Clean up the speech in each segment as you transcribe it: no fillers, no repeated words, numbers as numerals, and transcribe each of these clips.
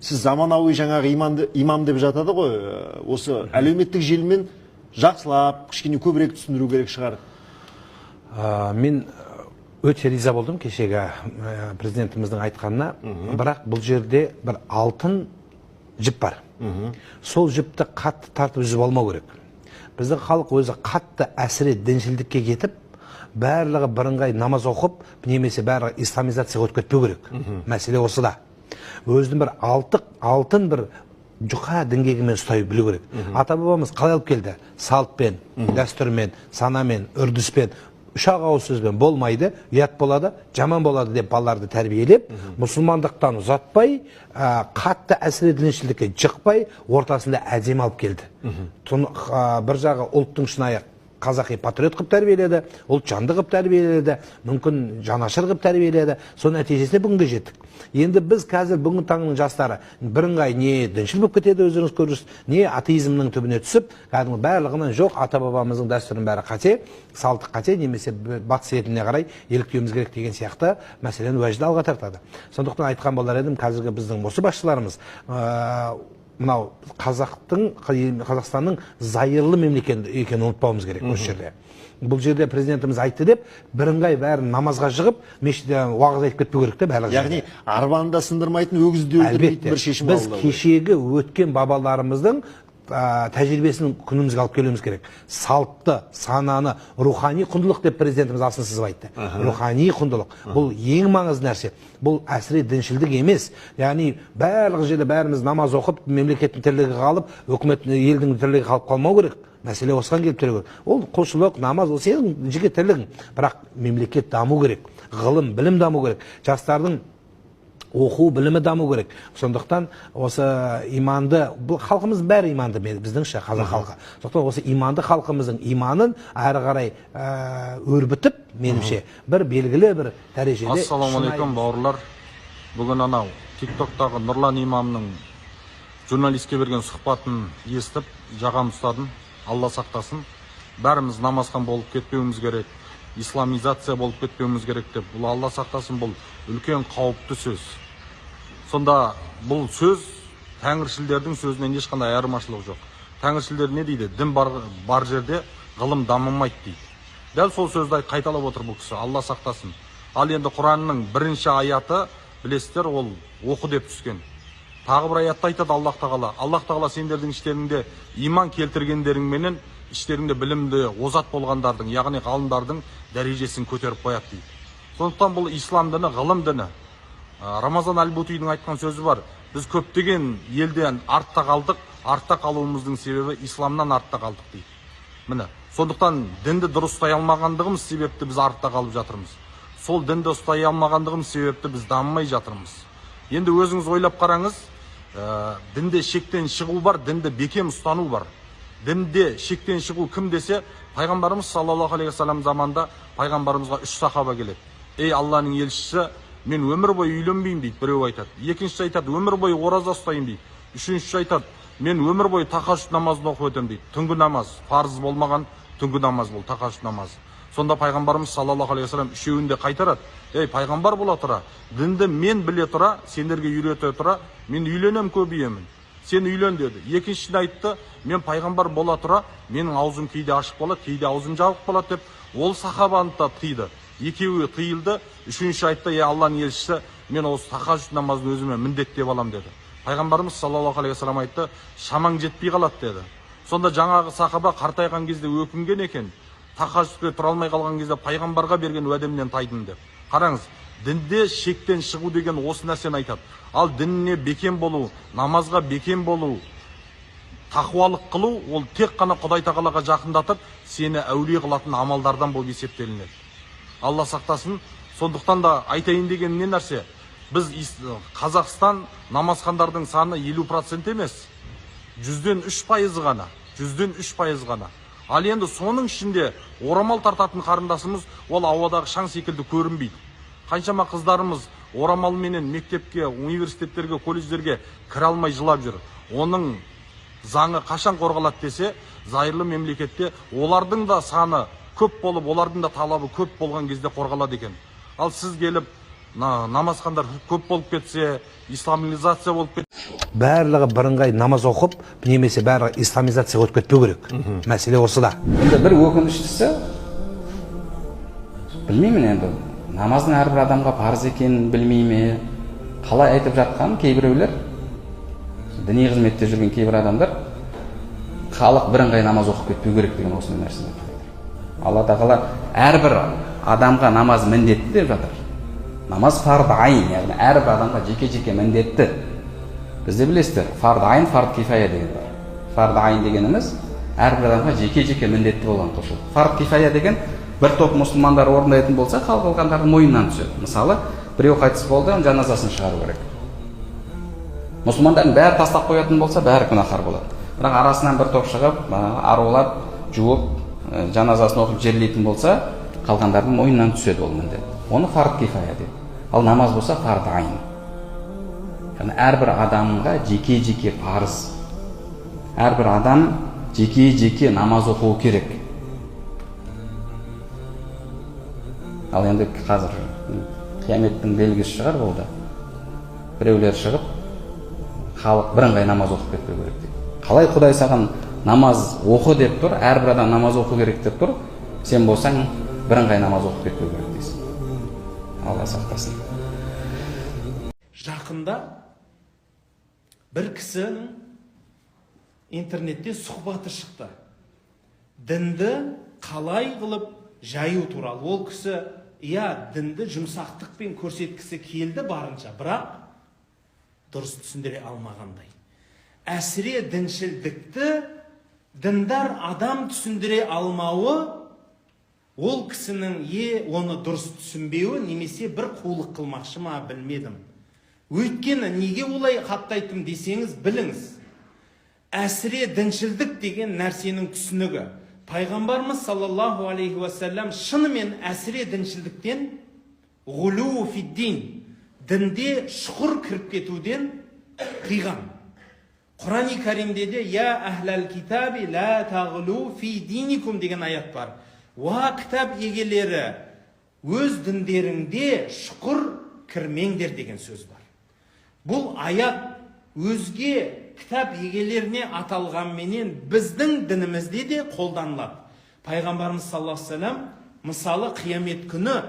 сіз заманауи жаңағы имам деп жатады ғой, осы әлеуметтік желімен жақсылап, кішкене көбірек түсіндіру керек шығар. Мен өте риза болдым кешегі президентіміздің айтқанына, бірақ бұл жерде бір алтын жіп бар. Сол жіпті қатты тартып үзіп алмау керек. Біздің халық өзі қатты әсіре діншілдікке кетіп, барлығы бірыңғай намаз оқып, немесе барлығы исламизацияға өтіп кетпеу керек. Мәселе осыда. Өзінің бір алтын бір жұқа діңгегімен ұстай білу керек. Ата-бабамыз қалай алып келді? Салтпен, дәстүрмен, санамен, үрдіспен, ұшақ ауыз сөзбен болмайды, ұят болады, жаман болады деп балаларды тәрбиелеп, мұсылмандықтан ұзатпай, қатты әсіре діншілдікке жықпай, ортасында әдемі алып келді. Бір жағы ұлттың шынайы қазақи патриот қып тәрбиеледі, ұлт жанды қып тәрбиеледі, мүмкін жанашыр қып тәрбиеледі. Соның нәтижесінде бүгінге жеттік. Енді біз қазір бүгінгі таңның жастары бірыңғай не діншіл болып кетеді, өздеріңіз көресіз, не атеизмнің түбіне түсіп, кәдімгі барлығынан жоқ, ата-бабамыздың дәстүрінің бәрі қате, салты қате, немесе батыс еліне қарай еліктеуіміз керек деген сияқты мәселені уәжді алға тартады. Сондықтан айтқан болар едім, қазіргі біздің осы басшыларымыз мынау Қазақстанның зайырлы мемлекет екенін ұмытпауымыз керек осы жерде. Бұл жерде президентіміз айтты деп, бірыңғай бәрін намазға жығып, мешітте уағыз айтып кетпеу керек те барлығы. Яғни арбаны да сындырмайтын, өгізді өлтірмейтін бір шешім алды. Біз кешегі өткен бабаларымыздың тәжірибесін күнімізге алып келуіміз керек. Салтты, сананы, рухани құндылық деп президентіміз асын сызып айтты. Рухани құндылық. Бұл ең маңызды нәрсе. Бұл әсіре діншілдік емес. Яғни барлық жерде бәріміз намаз оқып, мемлекеттің тірлігі қалып, үкімет елдің тірлігі қалып қалмау керек. Мәселе осыған келіп тұр. Ол құлшылық, намаз, ол сенің жеке тірлігің. Бірақ мемлекет даму керек. Ғылым, білім даму керек. Жастардың оқу білімі даму керек. Сондықтан осы иманды, бұл халқымыз бәрі иманды, біздіңше қазақ халқы. Сондықтан осы иманды халқымыздың иманын әрі қарай өрбітіп, менімше, бір белгілі бір дәрежеде. Ассалаумағалейкум бауырлар. Бүгін анау TikTok-тағы Нұрлан имамның журналистке берген сұхбатын естіп, жағам ұстадым. Алла сақтасын. Бәріміз намазхан болып кетпеуіміз керек. Исламизация болып кетпеуіміз керек деп. Бұл Алла сақтасын, бұл үлкен қауіпті сөз. Сонда бұл сөз тәңіршілдердің сөзінен ешқандай айырмашылық жоқ. Тәңіршілдер не дейді? Дін бар жерде ғылым дамымайды дейді. Дәл сол сөзді қайталап отыр бұл кісі. Алла сақтасын. Ал енді Құранның бірінші аяты, білесіздер, ол оқы деп түскен. Тағы бір аятта айтады Аллах Тағала сендердің іштеріңде иман келтіргендеріңменен іштеріңде білімді озат болғандардың, яғни ғалымдардың дәрежесін көтеріп қояды дейді. Сондықтан бұл ислам діні, ғылым діні. Рамазан Аль-Бутидің айтқан сөзі бар. Біз көптеген елден артта қалдық, артта қалуымыздың себебі исламнан артта қалдық дейді. Міне, сондықтан дінді дұрыс ұстай алмағандығымыз себепті біз артта қалып жатырмыз. Сол дінді ұстай алмағандығымыз себепті біз дамымай жатырмыз. Енді өзіңіз ойлап қараңыз, дінде шектен шығу бар, дінде бекем ұстану бар. Дінде шектен шығу кім десе, пайғамбарымыз саллаллаху алейхи вассалам заманда пайғамбарымызға 3 сахаба келеді. Ей Алланың елшісі, мен өмір бойы үйленбеймін дейді, біреу айтады. Екіншісі айтады, өмір бойы ораза ұстаймын дейді. Үшіншісі айтады, мен өмір бойы тахаджуд намазын оқып өтемін дейді. Түнгі намаз, парыз болмаған түнгі намаз бол, тахаджуд намазы. Сонда пайғамбарымыз саллаллаху алейхи вассалам үшеуінде қайтарады. Ей пайғамбар бола тұра, дінді мен біле тұра, сендерге үйрете тұра, мен үйленем көбейемін. Сен үйлен деді. Екіншісіне айтты, мен пайғамбар бола тұра, менің аузым кейде ашық болады, кейде аузым жабық болады деп, ол сахабаны да тыйды. Екеуі тыйылды. Үшінші айтты, ей Алланың елшісі, мен осы тахаджуд намазын өзіме міндеттеп алам деді. Пайғамбарымыз саллаллаху алейхи вассалам айтты, шамаң жетпей қалады деді. Сонда жаңағы сахаба қартайған кезде өкінген екен. Тахаджудқа тұра алмай қалған кезде пайғамбарға берген уәдемнен тайдым деп. Қараңыз, дінде шектен шығу деген осы нәрсені айтады. Ал дініне бекем болу, намазға бекем болу, тақуалық қылу, ол тек қана Құдай Тағалаға жақындатып, сені әулие қылатын амалдардан болып есептелінеді. Алла сақтасын. Сондықтан да айтайын деген не нәрсе? Біз Қазақстан намазхандардың саны 50% емес, 3% ғана. 3% ғана. Ал енді соның ішінде орамал тартатын қарындасымыз ол ауадағы шаң секілді көрінбейді. Қаншама қыздарымыз орамалменен мектепке, университеттерге, колледждерге кіре алмай жылап жүр. Оның заңы қашан қорғалады десе, зайырлы мемлекетте олардың да саны көп болып, олардың да талабы көп болған кезде қорғалады екен. Ал сіз келіп намазхандар көп болып кетсе, исламилизация болып кетсе, барлығы бірыңғай намаз оқып, немесе барлығы исламизацияға өтіп кетпеу керек. Мәселе осыда. Енді бір өкініштісі, білмеймін енді, намаздың әрбір адамға парыз екенін білмей ме, қалай айтып жатқанын кейбіреулер, діни қызметте жүрген кейбір адамдар, халық бірыңғай намаз оқып кетпеу керек деген осындай нәрсені айтып жатыр. Алла тағала әрбір адамға намаз міндетті деп жатыр. Намаз фард айн, яғни әрбір адамға жеке-жеке міндетті. Бізде білесіздер, фард айн, фард кифая деген бар. Фард айн дегеніміз әрбір адамға жеке-жеке міндетті болған құлшылық. Фард кифая деген бір топ мұсылмандар орындайтын болса, қалғандардың мойнынан түседі. Мысалы, біреу қайтыс болды, жаназасын шығару керек. Мұсылмандардың бәрі тастап қоятын болса, бәрі күнәһар болады. Бірақ арасынан бір топ шығып, арулап, жуып, жаназасын оқып жерлейтін болса, қалғандардың мойнынан түседі ол міндет. Оны фард кифая дейді. Ал намаз болса фард айн. Яғни әрбір адамға жеке-жеке парыз. Әрбір адам жеке-жеке намаз оқуы керек. Ал енді қазір қияметтің белгісі шығар ол да. Біреулер шығып, халық бірыңғай намаз оқып кетпеу керек дейді. Қалай Құдай саған намаз оқы деп тұр, әрбір адам намаз оқу керек деп тұр, сен болсаң бірыңғай намаз оқып кетпеу керек дейсің. Алла сақтасын. Жақында бір кісінің интернетте сұхбаты шықты. Дінді қалай қылып жаю туралы. Ол кісі, дінді жұмсақтықпен көрсеткісі келді барынша, бірақ дұрыс түсіндіре алмағандай. Әсіре діншілдікті діндар адам түсіндіре алмауы, ол кісінің оны дұрыс түсінбеуі, немесе бір қулық қылмақшы ма, білмедім. Өйткені неге олай қаптайтым десеңіз, біліңіз. Әсіре діншілдік деген нәрсенің түсінігі. Пайғамбарымыз саллаллаху алейхи уассалам шынымен әсіре діншілдіктен, ғулу фиддин, дінде шұқыр кіріп кетуден қиған. Құран-ы Кәримде де «Я әхләл китаби ла тағлу фи диникум» деген аят бар. Уа кітап егелері, өз діндеріңде шұқыр кірмеңдер деген сөз бар. Бұл аят өзге кітап егелеріне аталғанменен біздің дінімізде де қолданылады. Пайғамбарымыз саллаллаху алейхи вассалам мысалы қиямет күні,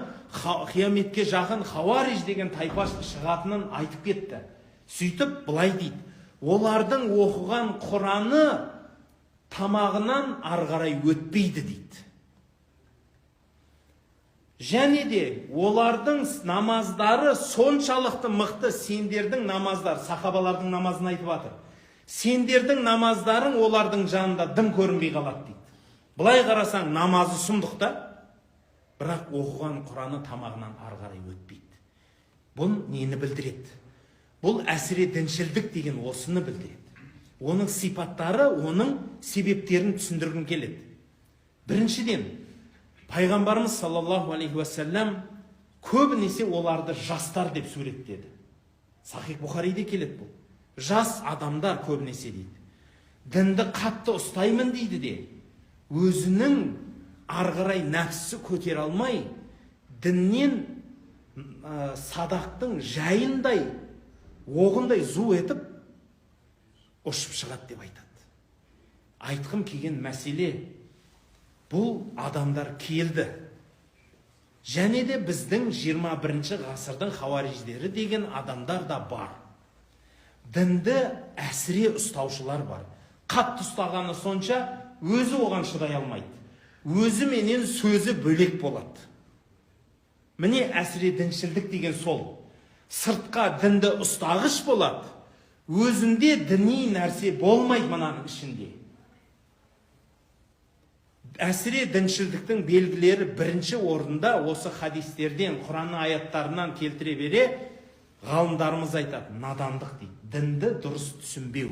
қияметке жақын хауариж деген тайпа шығатынын айтып кетті. Сөйтіп былай дейді: олардың оқыған Құраны тамағынан арғарай өтпейді дейді. Және де олардың намаздары соншалықты мықты, сендердің намаздар, сахабалардың намазын айтып жатыр. Сендердің намаздарың олардың жанында дым көрінбей қалады дейді. Былай қарасаң намазы сұмдықта, бірақ оқыған Құраны тамағынан арғарай өтпейді. Бұл нені білдіреді? Бұл әсіре діншілдік деген осыны білдіреді. Оның сипаттары, оның себептерін түсіндіргім келеді. Біріншіден, Пайғамбарымыз саллаллаху алейхи уассалам көбінесе оларды жастар деп суреттеді. Сахих Бұхариде келеді бұл. Жас адамдар көбінесе дейді. Дінді қатты ұстаймын дейді де, өзінің арғырай нәпсісі көтер алмай, діннен садақтың жайындай, оғындай зу етіп, ұшып шығады деп айтады. Айтқым келген мәселе, бұл адамдар келді. Және де біздің 21 ғасырдың хауариждері деген адамдар да бар. Дінді әсіре ұстаушылар бар. Қатты ұстағаны сонша, өзі оған шыдай алмайды. Өзі менен сөзі бөлек болады. Міне әсіре діншілдік деген сол. Сыртқа дінді ұстағыш болады. Өзінде діни нәрсе болмайды мұнаның ішінде. Әсіре діншілдіктің белгілері бірінші орында осы хадистерден, Құран аяттарынан келтіре бере, ғалымдарымыз айтады, надандық дейді. Дінді дұрыс түсінбеу.